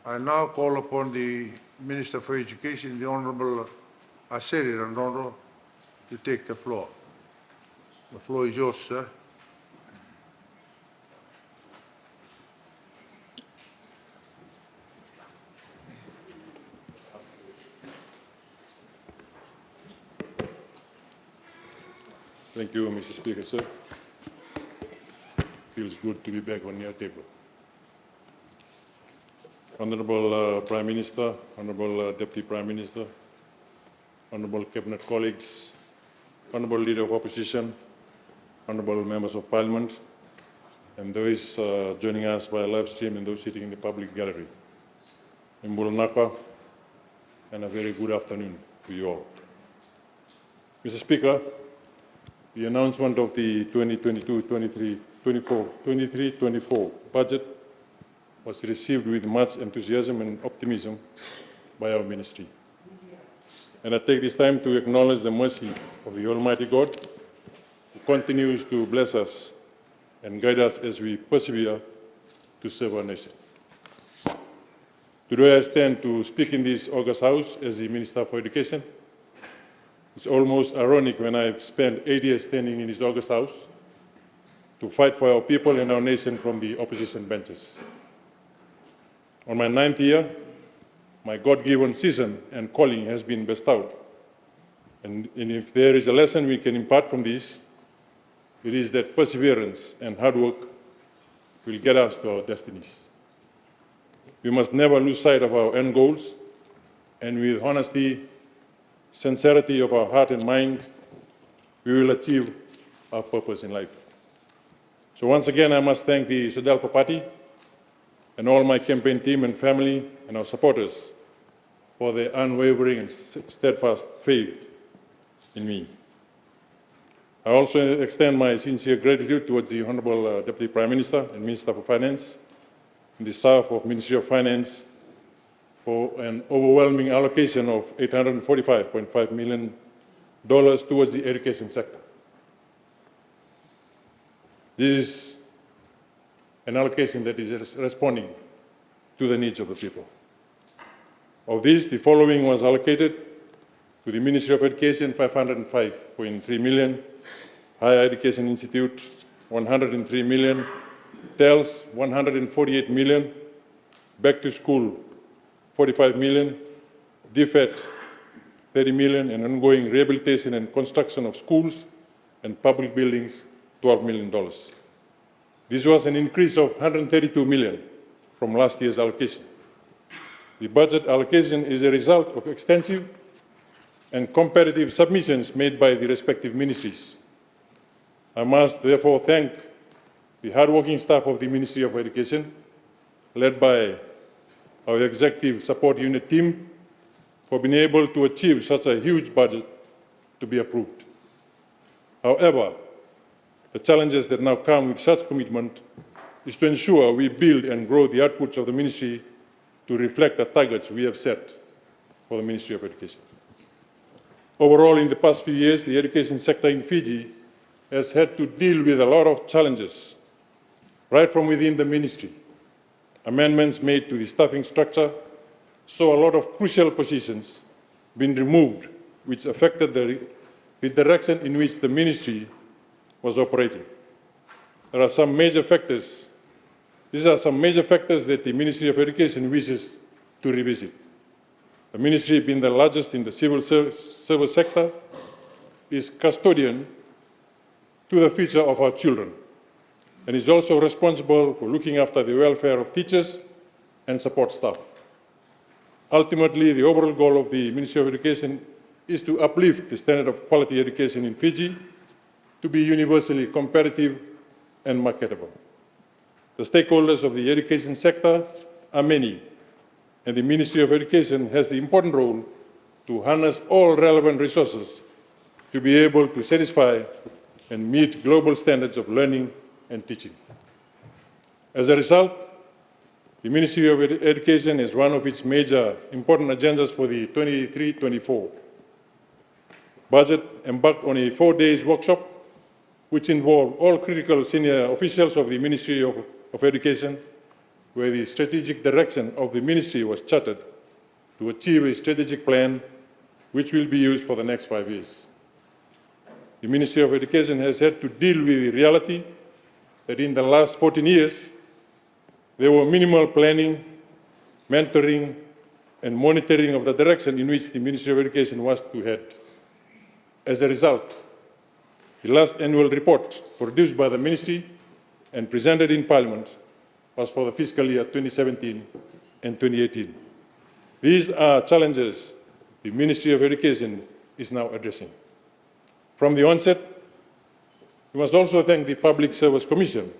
I now call upon the Minister for Education, the Honourable Aseri Radrodro, to take the floor. The floor is yours, sir. Thank you, Mr. Speaker, sir. Feels good to be back on your table. Honorable Prime Minister, Honorable Deputy Prime Minister, Honorable Cabinet colleagues, Honorable Leader of Opposition, Honorable Members of Parliament, and those joining us via live stream and those sitting in the public gallery. Mbulnaka, and a very good afternoon to you all. Mr. Speaker, the announcement of the 2022-23-24 budget was received with much enthusiasm and optimism by our ministry. And I take this time to acknowledge the mercy of the Almighty God, who continues to bless us and guide us as we persevere to serve our nation. Today I stand to speak in this August House as the Minister for Education. It's almost ironic when I've spent 8 years standing in this August House to fight for our people and our nation from the opposition benches. On my 9th year, my God-given season and calling has been bestowed. And if there is a lesson we can impart from this, it is that perseverance and hard work will get us to our destinies. We must never lose sight of our end goals, and with honesty, sincerity of our heart and mind, we will achieve our purpose in life. So once again, I must thank the Sudelpa Party and all my campaign team and family and our supporters for their unwavering and steadfast faith in me. I also extend my sincere gratitude towards the Honourable Deputy Prime Minister and Minister for Finance and the staff of Ministry of Finance for an overwhelming allocation of $845.5 million towards the education sector. This is an allocation that is responding to the needs of the people. Of this, the following was allocated: to the Ministry of Education, $505.3 million, Higher Education Institute, $103 million, TELS, $148 million, Back to School, $45 million, DFET, $30 million, and ongoing rehabilitation and construction of schools and public buildings, $12 million. This was an increase of $132 million from last year's allocation. The budget allocation is a result of extensive and competitive submissions made by the respective ministries. I must therefore thank the hardworking staff of the Ministry of Education, led by our Executive Support Unit team, for being able to achieve such a huge budget to be approved. However, the challenges that now come with such commitment is to ensure we build and grow the outputs of the ministry to reflect the targets we have set for the Ministry of Education. Overall, in the past few years, the education sector in Fiji has had to deal with a lot of challenges, right from within the ministry. Amendments made to the staffing structure saw a lot of crucial positions being removed, which affected the direction in which the ministry was operating. These are some major factors that the Ministry of Education wishes to revisit. The ministry, being the largest in the civil service sector, is custodian to the future of our children, and is also responsible for looking after the welfare of teachers and support staff. Ultimately, the overall goal of the Ministry of Education is to uplift the standard of quality education in Fiji to be universally competitive and marketable. The stakeholders of the education sector are many, and the Ministry of Education has the important role to harness all relevant resources to be able to satisfy and meet global standards of learning and teaching. As a result, the Ministry of Education is one of its major important agendas for the 23-24 budget embarked on a 4-day workshop which involved all critical senior officials of the Ministry of Education, where the strategic direction of the ministry was charted to achieve a strategic plan which will be used for the next 5 years. The Ministry of Education has had to deal with the reality that in the last 14 years, there were minimal planning, mentoring, and monitoring of the direction in which the Ministry of Education was to head. As a result, the last annual report produced by the Ministry and presented in Parliament was for the fiscal year 2017 and 2018. These are challenges the Ministry of Education is now addressing. From the onset, we must also thank the Public Service Commission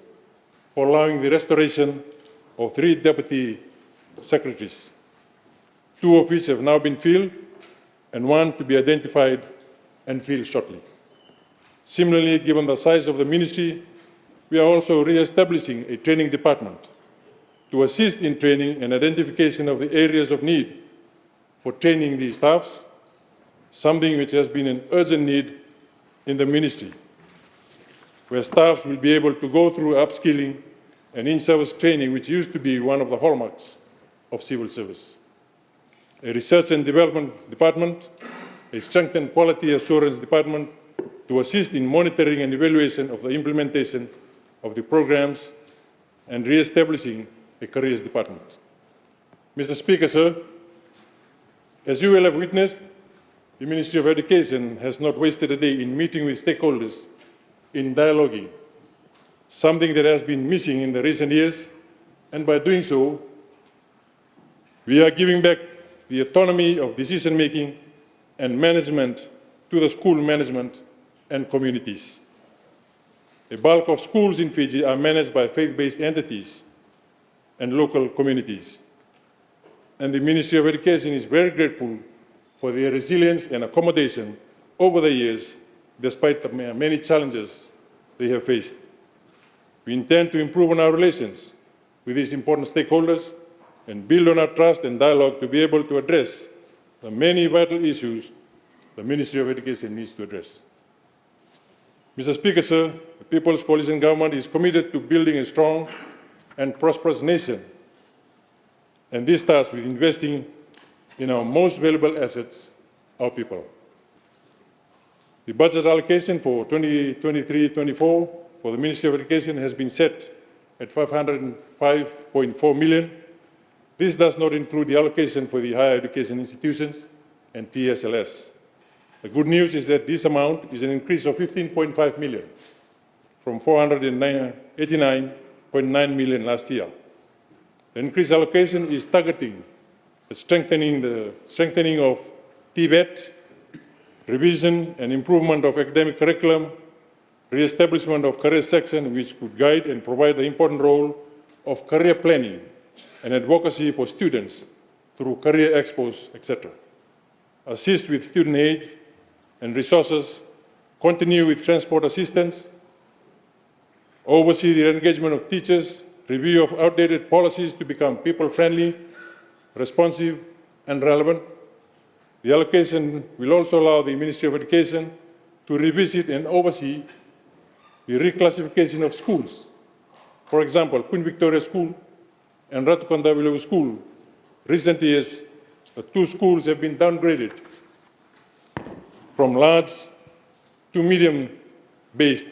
for allowing the restoration of 3 deputy secretaries, 2 of which have now been filled and 1 to be identified and filled shortly. Similarly, given the size of the ministry, we are also re-establishing a training department to assist in training and identification of the areas of need for training these staffs, something which has been an urgent need in the ministry, where staffs will be able to go through upskilling and in-service training, which used to be one of the hallmarks of civil service. A research and development department, a strengthened quality assurance department to assist in monitoring and evaluation of the implementation of the programs, and re-establishing a careers department. Mr. Speaker, sir, as you will have witnessed, the Ministry of Education has not wasted a day in meeting with stakeholders, in dialoguing, something that has been missing in the recent years, and by doing so, we are giving back the autonomy of decision-making and management to the school management and communities. A bulk of schools in Fiji are managed by faith-based entities and local communities. And the Ministry of Education is very grateful for their resilience and accommodation over the years, despite the many challenges they have faced. We intend to improve on our relations with these important stakeholders and build on our trust and dialogue to be able to address the many vital issues the Ministry of Education needs to address. Mr. Speaker, sir, the People's Coalition Government is committed to building a strong and prosperous nation. And this starts with investing in our most valuable assets, our people. The budget allocation for 2023-24 for the Ministry of Education has been set at 505.4 million. This does not include the allocation for the higher education institutions and TSLS. The good news is that this amount is an increase of 15.5 million from 489.9 million last year. The increased allocation is targeting the strengthening of TVET, revision and improvement of academic curriculum, re-establishment of career section which could guide and provide the important role of career planning and advocacy for students through career expos, etc. Assist with student aids and resources, continue with transport assistance, oversee the engagement of teachers, review of outdated policies to become people-friendly, responsive, and relevant. The allocation will also allow the Ministry of Education to revisit and oversee the reclassification of schools. For example, Queen Victoria School and Ratukandawilu School. Recent years, the 2 schools have been downgraded from large to medium-based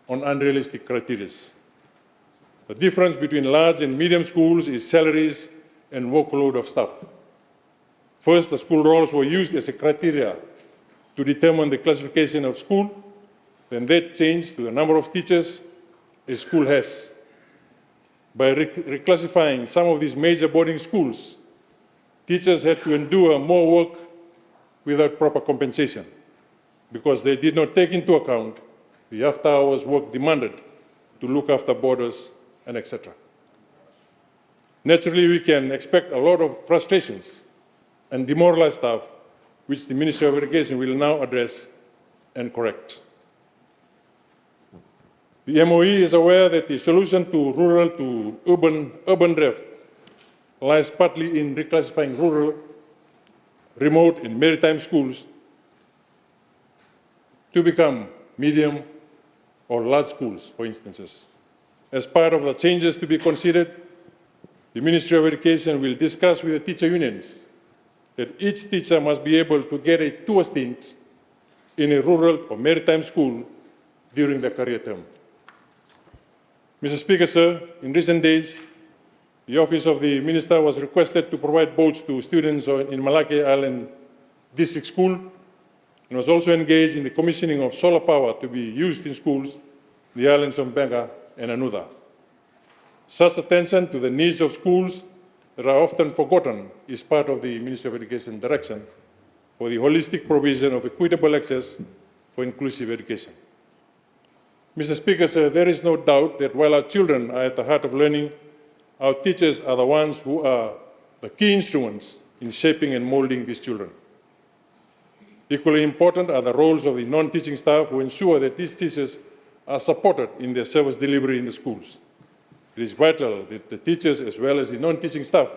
on unrealistic criteria. The difference between large and medium schools is salaries and workload of staff. First, the school roles were used as a criteria to determine the classification of school. Then that changed to the number of teachers a school has. By reclassifying some of these major boarding schools, teachers had to endure more work without proper compensation because they did not take into account the after-hours work demanded to look after boarders and etc. Naturally, we can expect a lot of frustrations and demoralized staff, which the Ministry of Education will now address and correct. The MOE is aware that the solution to rural to urban drift lies partly in reclassifying rural, remote, and maritime schools to become medium or large schools, for instances. As part of the changes to be considered, the Ministry of Education will discuss with the teacher unions that each teacher must be able to get a tour stint in a rural or maritime school during their career term. Mr. Speaker, sir, in recent days, the Office of the Minister was requested to provide boats to students in Malacca Island District School and was also engaged in the commissioning of solar power to be used in schools in the islands of Benga and Anuda. Such attention to the needs of schools that are often forgotten is part of the Ministry of Education direction for the holistic provision of equitable access for inclusive education. Mr. Speaker, sir, there is no doubt that while our children are at the heart of learning, our teachers are the ones who are the key instruments in shaping and molding these children. Equally important are the roles of the non-teaching staff who ensure that these teachers are supported in their service delivery in the schools. It is vital that the teachers as well as the non-teaching staff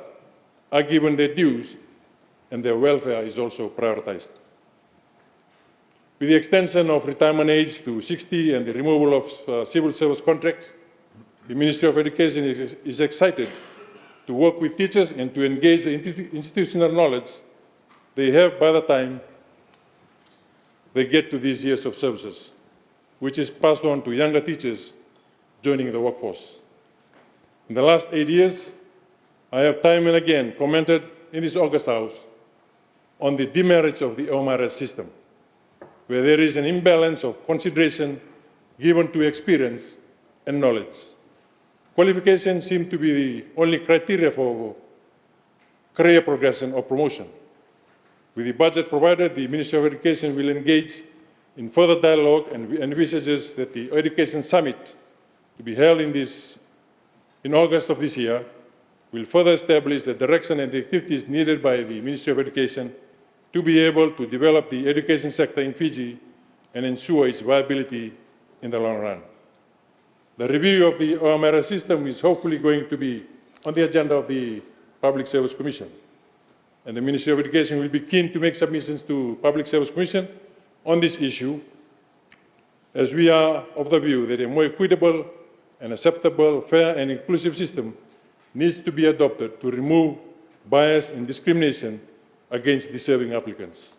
are given their dues and their welfare is also prioritized. With the extension of retirement age to 60 and the removal of civil service contracts, the Ministry of Education is excited to work with teachers and to engage the institutional knowledge they have by the time they get to these years of services, which is passed on to younger teachers joining the workforce. In the last 8 years, I have time and again commented in this August House on the demerits of the OMRS system, where there is an imbalance of consideration given to experience and knowledge. Qualifications seem to be the only criteria for career progression or promotion. With the budget provided, the Ministry of Education will engage in further dialogue and envisages that the Education Summit to be held in August of this year will further establish the direction and the activities needed by the Ministry of Education to be able to develop the education sector in Fiji and ensure its viability in the long run. The review of the OMRS system is hopefully going to be on the agenda of the Public Service Commission. And the Ministry of Education will be keen to make submissions to Public Service Commission on this issue, as we are of the view that a more equitable and acceptable, fair and inclusive system needs to be adopted to remove bias and discrimination against deserving applicants.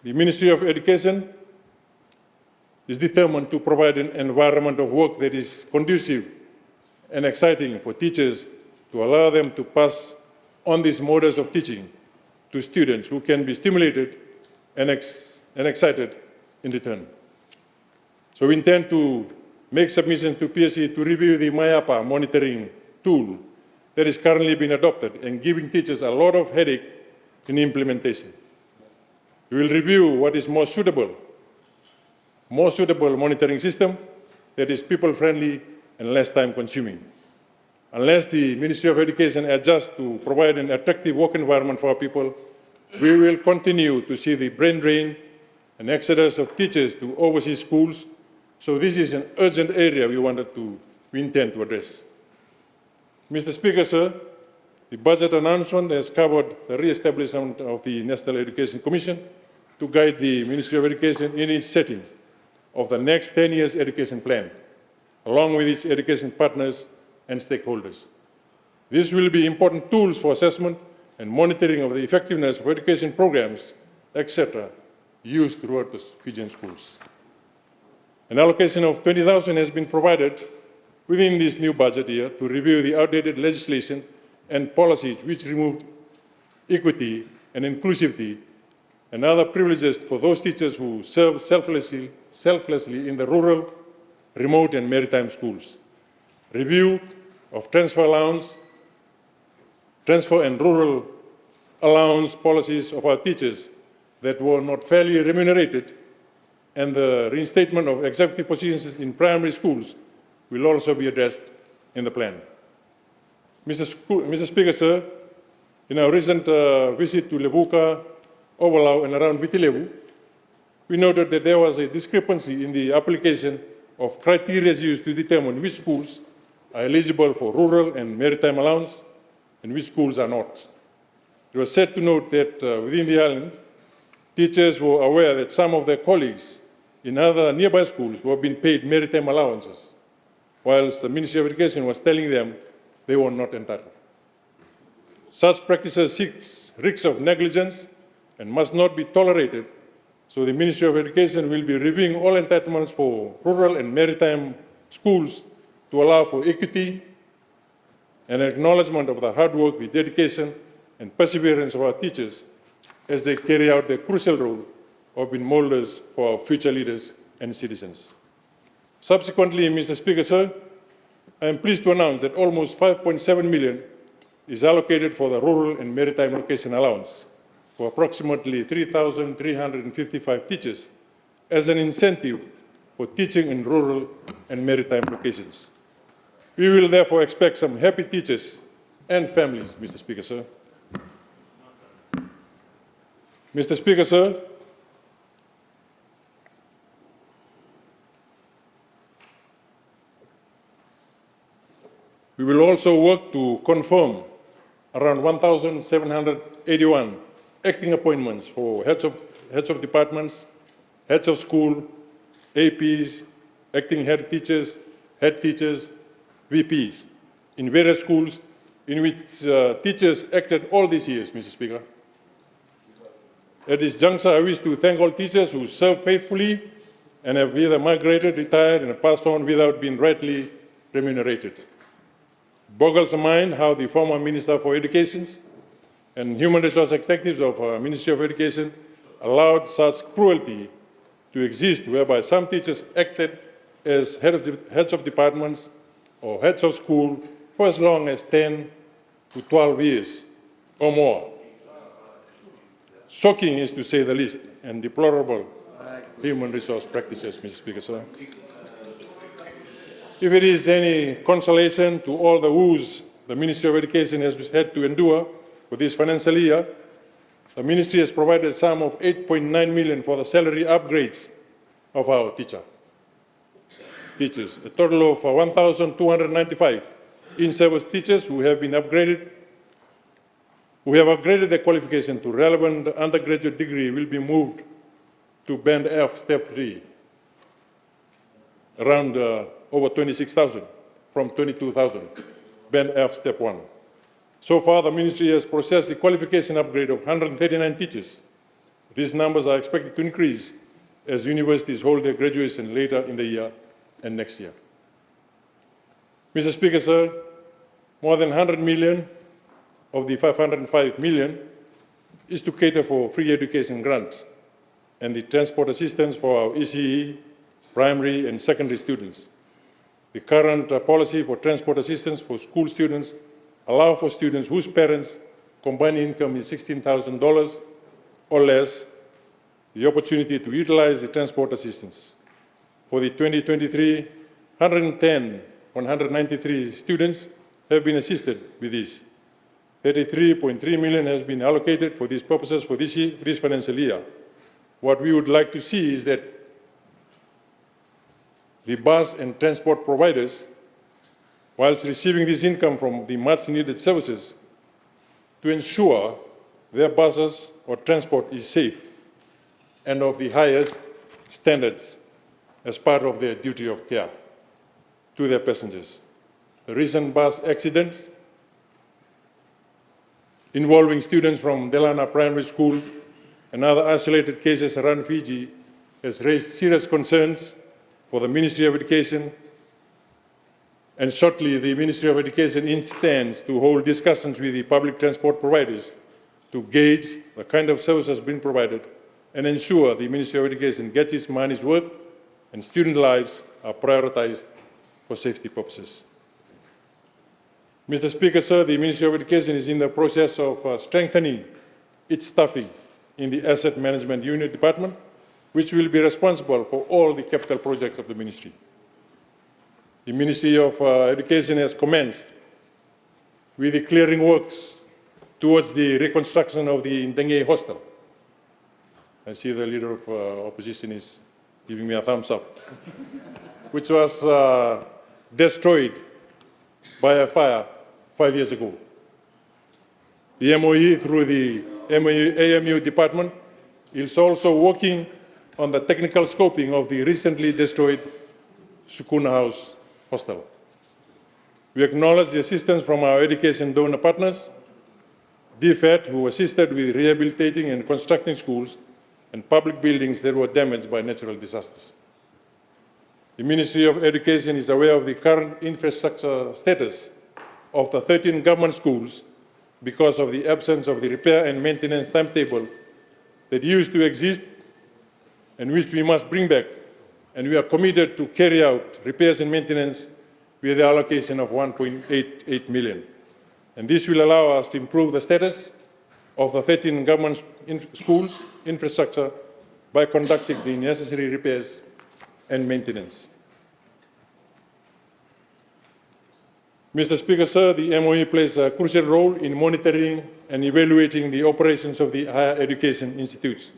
The Ministry of Education is determined to provide an environment of work that is conducive and exciting for teachers to allow them to pass on these models of teaching to students who can be stimulated and excited in return. So we intend to make submissions to PSC to review the MyAPA monitoring tool that is currently being adopted and giving teachers a lot of headache in implementation. We will review what is more suitable monitoring system that is people-friendly and less time-consuming. Unless the Ministry of Education adjusts to provide an attractive work environment for our people, we will continue to see the brain drain and exodus of teachers to overseas schools. So this is an urgent area we intend to address. Mr. Speaker, sir, the budget announcement has covered the re-establishment of the National Education Commission to guide the Ministry of Education in its setting of the next 10 years education plan, along with its education partners and stakeholders. These will be important tools for assessment and monitoring of the effectiveness of education programs, etc., used throughout the Fijian schools. An allocation of 20,000 has been provided within this new budget year to review the outdated legislation and policies which removed equity and inclusivity and other privileges for those teachers who serve selflessly in the rural, remote and maritime schools. Review of transfer and rural allowance policies of our teachers that were not fairly remunerated, and the reinstatement of executive positions in primary schools will also be addressed in the plan. Mr. Speaker, sir, in our recent visit to Levuka, Ovalau and around Vitilevu, we noted that there was a discrepancy in the application of criteria used to determine which schools are eligible for rural and maritime allowance and which schools are not. It was sad to note that within the island, teachers were aware that some of their colleagues in other nearby schools who have been paid maritime allowances, whilst the Ministry of Education was telling them they were not entitled. Such practices seek risks of negligence and must not be tolerated, so the Ministry of Education will be reviewing all entitlements for rural and maritime schools to allow for equity and acknowledgement of the hard work, the dedication, and perseverance of our teachers as they carry out their crucial role of being molders for our future leaders and citizens. Subsequently, Mr. Speaker, sir, I am pleased to announce that almost 5.7 million is allocated for the rural and maritime location allowance for approximately 3,355 teachers as an incentive for teaching in rural and maritime locations. We will therefore expect some happy teachers and families, Mr. Speaker, sir. Mr. Speaker, sir, we will also work to confirm around 1,781 acting appointments for heads of departments, heads of school, APs, acting head teachers, VPs in various schools in which teachers acted all these years, Mr. Speaker. At this juncture, I wish to thank all teachers who served faithfully and have either migrated, retired, and passed on without being rightly remunerated. Boggles the mind how the former Minister for Education and Human Resource Executives of Ministry of Education allowed such cruelty to exist, whereby some teachers acted as heads of departments or heads of school for as long as 10 to 12 years or more. Shocking is to say the least, and deplorable human resource practices, Mr. Speaker, sir. If it is any consolation to all the woes the Ministry of Education has had to endure for this financial year, the Ministry has provided a sum of 8.9 million for the salary upgrades of our teachers, a total of 1,295 in-service teachers who have been upgraded, who have upgraded their qualification to relevant undergraduate degree will be moved to Band F, Step 3, around over 26,000 from 22,000, Band F, Step 1. So far, the Ministry has processed the qualification upgrade of 139 teachers. These numbers are expected to increase as universities hold their graduation later in the year and next year. Mr. Speaker, sir, more than 100 million of the 505 million is to cater for free education grants and the transport assistance for our ECE, primary and secondary students. The current policy for transport assistance for school students allow for students whose parents' combined income is $16,000 or less the opportunity to utilize the transport assistance. For the 2023, 193 students have been assisted with this. 33.3 million has been allocated for these purposes for this financial year. What we would like to see is that the bus and transport providers, whilst receiving this income from the much needed services, to ensure their buses or transport is safe and of the highest standards as part of their duty of care to their passengers. The recent bus accidents involving students from Delana Primary School and other isolated cases around Fiji has raised serious concerns for the Ministry of Education, and shortly the Ministry of Education intends to hold discussions with the public transport providers to gauge the kind of services being provided and ensure the Ministry of Education gets its money's worth and student lives are prioritized for safety purposes. Mr. Speaker, sir, the Ministry of Education is in the process of strengthening its staffing in the Asset Management Unit Department, which will be responsible for all the capital projects of the Ministry. The Ministry of Education has commenced with the clearing works towards the reconstruction of the Ndenge Hostel. I see the Leader of Opposition is giving me a thumbs up, which was destroyed by a fire 5 years ago. The MOE, through the AMU department, is also working on the technical scoping of the recently destroyed Sukuna House hostel. We acknowledge the assistance from our education donor partners, DFED, who assisted with rehabilitating and constructing schools and public buildings that were damaged by natural disasters. The Ministry of Education is aware of the current infrastructure status of the 13 government schools because of the absence of the repair and maintenance timetable that used to exist and which we must bring back. And we are committed to carry out repairs and maintenance with the allocation of 1.88 million. And this will allow us to improve the status of the 13 government schools infrastructure by conducting the necessary repairs and maintenance. Mr. Speaker, sir, the MOE plays a crucial role in monitoring and evaluating the operations of the higher education institutes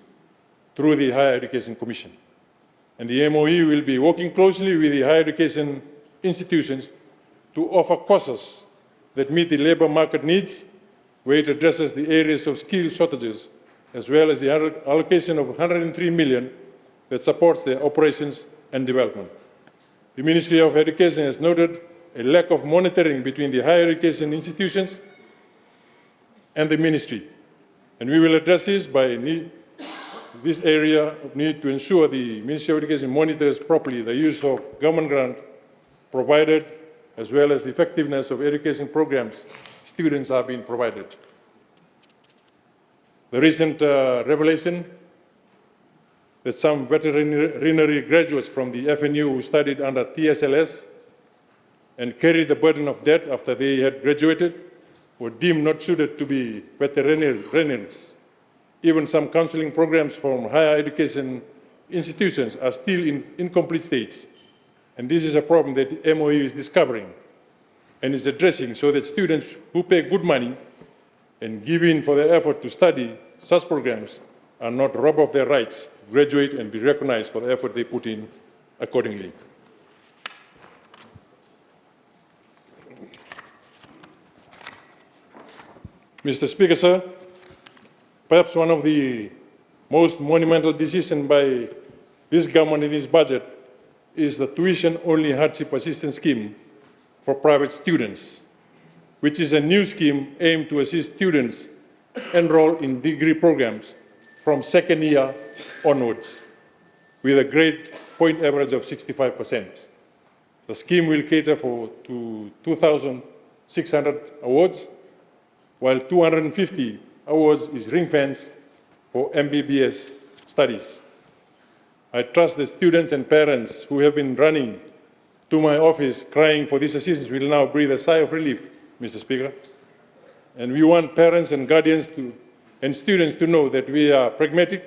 through the Higher Education Commission. And the MOE will be working closely with the higher education institutions to offer courses that meet the labor market needs, where it addresses the areas of skill shortages, as well as the allocation of 103 million that supports their operations and development. The Ministry of Education has noted a lack of monitoring between the higher education institutions and the ministry. And we will address this by this area of need to ensure the Ministry of Education monitors properly the use of government grant provided, as well as the effectiveness of education programs students are being provided. The recent revelation that some veterinary graduates from the FNU who studied under TSLS and carried the burden of debt after they had graduated were deemed not suited to be veterinarians. Even some counseling programs from higher education institutions are still in incomplete states. And this is a problem that the MOE is discovering and is addressing so that students who pay good money and give in for their effort to study such programs are not robbed of their rights to graduate and be recognized for the effort they put in accordingly. Mr. Speaker, sir, perhaps one of the most monumental decisions by this government in this budget is the tuition-only hardship assistance scheme for private students, which is a new scheme aimed to assist students enrolled in degree programs from second year onwards, with a grade point average of 65%. The scheme will cater to 2,600 awards, while 250 awards is ring-fenced for MBBS studies. I trust the students and parents who have been running to my office crying for this assistance will now breathe a sigh of relief, Mr. Speaker. And we want parents and guardians and students to know that we are pragmatic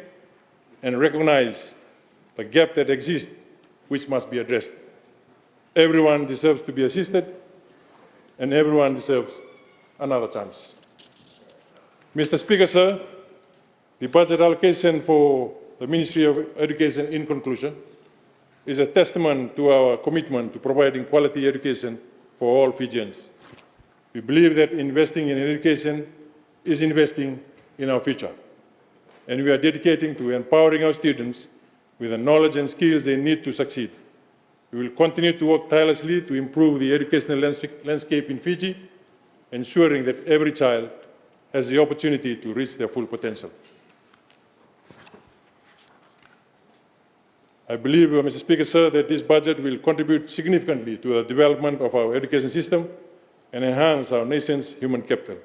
and recognize the gap that exists, which must be addressed. Everyone deserves to be assisted, and everyone deserves another chance. Mr. Speaker, sir, the budget allocation for the Ministry of Education, in conclusion, is a testament to our commitment to providing quality education for all Fijians. We believe that investing in education is investing in our future, and we are dedicating to empowering our students with the knowledge and skills they need to succeed. We will continue to work tirelessly to improve the educational landscape in Fiji, ensuring that every child has the opportunity to reach their full potential. I believe, Mr. Speaker, sir, that this budget will contribute significantly to the development of our education system and enhance our nation's human capital.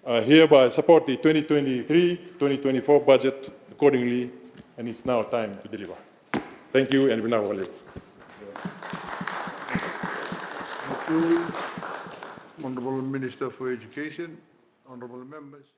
I hereby support the 2023-2024 budget accordingly, and it's now time to deliver. Thank you, and we now will. Thank you, Honourable Minister for Education, honourable members.